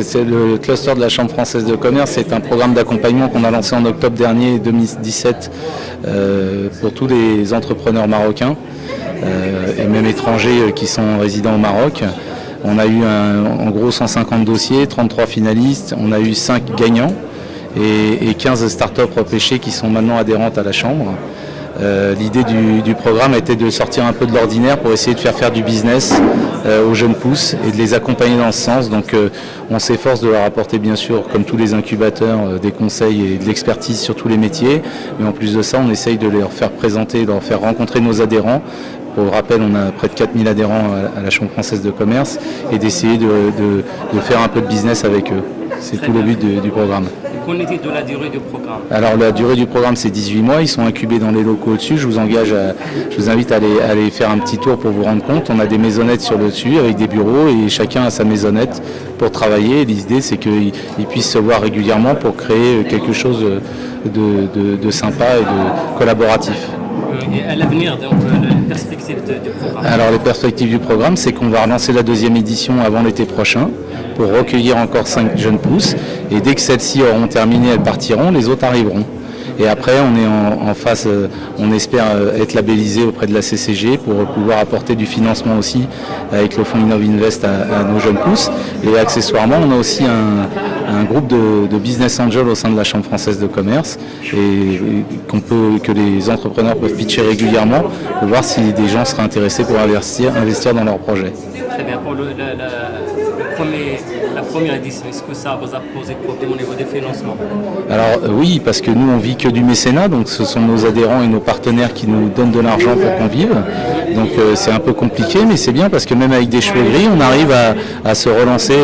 c'est le cluster de la Chambre française de commerce. C'est un programme d'accompagnement qu'on a lancé en octobre dernier 2017 pour tous les entrepreneurs marocains et même étrangers qui sont résidents au Maroc. On a eu en gros 150 dossiers, 33 finalistes, on a eu 5 gagnants et 15 startups repêchées qui sont maintenant adhérentes à la Chambre. L'idée du programme était de sortir un peu de l'ordinaire pour essayer de faire du business aux jeunes pousses et de les accompagner dans ce sens. Donc on s'efforce de leur apporter bien sûr, comme tous les incubateurs, des conseils et de l'expertise sur tous les métiers. Mais en plus de ça, on essaye de leur faire présenter, de leur faire rencontrer nos adhérents. Pour rappel, on a près de 4000 adhérents à la Chambre française de commerce et d'essayer de faire un peu de business avec eux. C'est tout le but du programme. Qu'en est-il de la durée du programme? Alors la durée du programme c'est 18 mois, ils sont incubés dans les locaux au-dessus. Je vous invite à aller faire un petit tour pour vous rendre compte. On a des maisonnettes sur le dessus avec des bureaux et chacun a sa maisonnette pour travailler. Et l'idée c'est qu'ils puissent se voir régulièrement pour créer quelque chose de sympa et de collaboratif. Et à l'avenir, donc, les perspectives du programme? Alors les perspectives du programme, c'est qu'on va relancer la deuxième édition avant l'été prochain pour recueillir encore 5 jeunes pousses. Et dès que celles-ci auront terminé, elles partiront, les autres arriveront. Et après, on est en phase, on espère être labellisé auprès de la CCG pour pouvoir apporter du financement aussi avec le fonds Innovinvest à nos jeunes pousses. Et accessoirement, on a aussi un groupe de business angels au sein de la Chambre française de commerce et que les entrepreneurs peuvent pitcher régulièrement pour voir si des gens seraient intéressés pour investir dans leurs projets. Très bien. Pour la première édition, est-ce que ça vous a posé problème au niveau des financements? Alors oui, parce que nous on vit que du mécénat, donc ce sont nos adhérents et nos partenaires qui nous donnent de l'argent pour qu'on vive. Donc c'est un peu compliqué, mais c'est bien parce que même avec des cheveux gris, on arrive à se relancer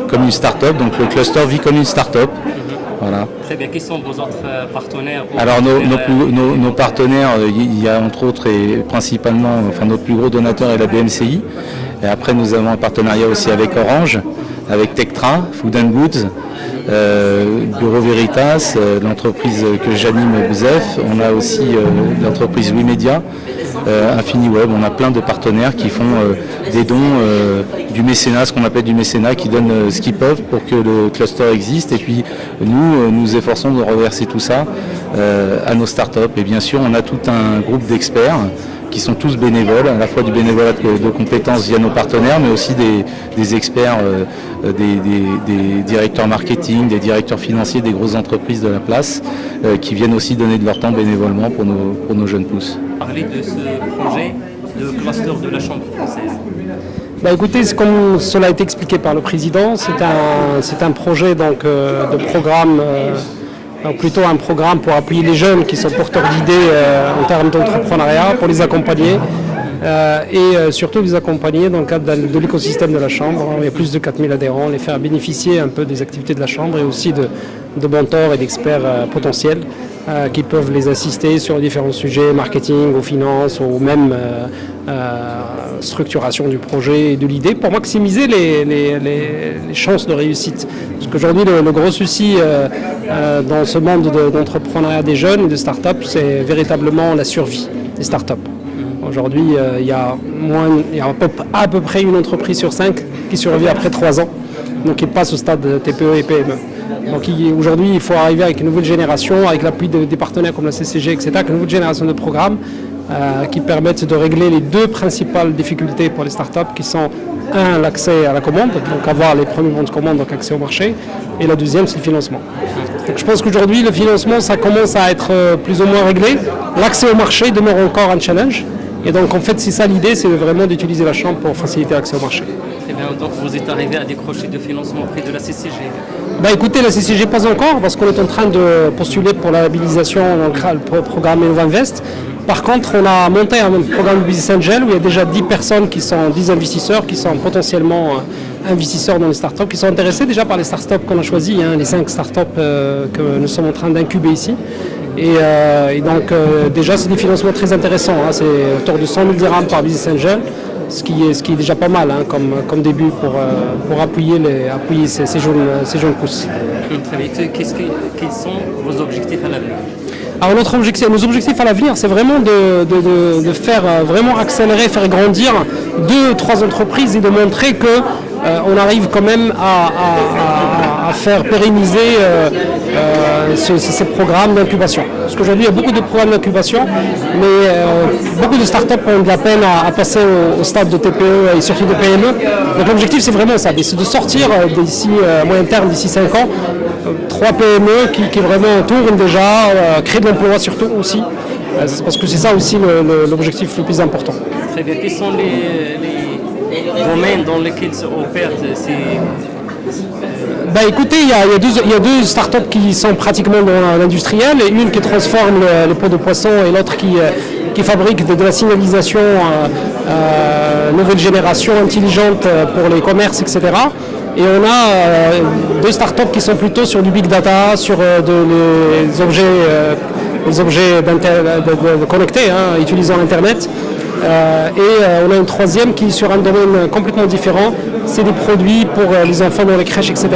comme une start-up. Donc le cluster vit comme une start-up. Voilà. Très bien. Qui sont vos autres partenaires? Alors nos partenaires, il y a entre autres et principalement, enfin notre plus gros donateur est la BMCI. Et après nous avons un partenariat aussi avec Orange, avec Tectra, Food & Goods, Bureau Veritas, l'entreprise que j'anime Bzef. On a aussi l'entreprise WeMedia, InfiniWeb. On a plein de partenaires qui font des dons, du mécénat, ce qu'on appelle du mécénat, qui donnent ce qu'ils peuvent pour que le cluster existe. Et puis nous, nous efforçons de reverser tout ça à nos startups. Et bien sûr, on a tout un groupe d'experts qui sont tous bénévoles, à la fois du bénévolat de compétences via nos partenaires, mais aussi des experts, des directeurs marketing, des directeurs financiers des grosses entreprises de la place, qui viennent aussi donner de leur temps bénévolement pour nos jeunes pousses. Parler de ce projet de cluster de la Chambre française. Écoutez, comme cela a été expliqué par le président, c'est un projet donc, de programme. Plutôt un programme pour appuyer les jeunes qui sont porteurs d'idées en termes d'entrepreneuriat, pour les accompagner et surtout les accompagner dans le cadre de l'écosystème de la Chambre. Il y a plus de 4000 adhérents, les faire bénéficier un peu des activités de la Chambre et aussi de mentors et d'experts potentiels qui peuvent les assister sur différents sujets, marketing, aux finances, ou même structuration du projet et de l'idée pour maximiser les chances de réussite. Parce qu'aujourd'hui, le gros souci dans ce monde d'entrepreneuriat des jeunes et de start-up, c'est véritablement la survie des start-up. Aujourd'hui, il y a à peu près une entreprise sur 5 qui survit après 3 ans, donc qui passe au stade de TPE et PME. Donc aujourd'hui, il faut arriver avec une nouvelle génération, avec l'appui des partenaires comme la CCG, etc., avec une nouvelle génération de programmes qui permettent de régler les deux principales difficultés pour les startups, qui sont l'accès à la commande, donc avoir les premiers bons de commande, donc accès au marché, et la deuxième, c'est le financement. Donc je pense qu'aujourd'hui, le financement, ça commence à être plus ou moins réglé. L'accès au marché demeure encore un challenge. Et donc en fait, c'est ça l'idée, c'est vraiment d'utiliser la Chambre pour faciliter l'accès au marché. Très bien, donc vous êtes arrivé à décrocher de financement auprès de la CCG? Écoutez, la CCG pas encore, parce qu'on est en train de postuler pour la labellisation dans le programme Innovinvest. Par contre, on a monté un programme de Business Angel où il y a déjà 10 personnes, 10 investisseurs qui sont potentiellement investisseurs dans les startups, qui sont intéressés déjà par les startups qu'on a choisies, les 5 startups que nous sommes en train d'incuber ici. Et donc déjà c'est des financements très intéressants, c'est autour de 100 000 dirhams par Business Angel, ce qui est déjà pas mal comme début pour appuyer ces jeunes pousses. Très bien. Quels sont vos objectifs à l'avenir? Alors nos objectifs à l'avenir, c'est vraiment de faire vraiment accélérer, faire grandir 2-3 entreprises et de montrer que on arrive quand même à à faire pérenniser ces programmes d'incubation. Parce qu'aujourd'hui, il y a beaucoup de programmes d'incubation, mais beaucoup de startups ont de la peine à passer au stade de TPE et surtout de PME. Donc l'objectif, c'est vraiment ça, c'est de sortir d'ici à moyen terme, d'ici 5 ans, 3 PME qui vraiment tournent déjà, créent de l'emploi surtout aussi, parce que c'est ça aussi l'objectif le plus important. Très bien. Quels sont les domaines dans lesquels se opèrent Écoutez, il y a deux startups qui sont pratiquement dans l'industriel, et une qui transforme les peaux de poisson et l'autre qui fabrique de la signalisation nouvelle génération intelligente pour les commerces, etc. Et on a deux startups qui sont plutôt sur du big data, sur les objets connectés, utilisant Internet. On a une troisième qui est sur un domaine complètement différent, c'est des produits pour les enfants dans les crèches, etc.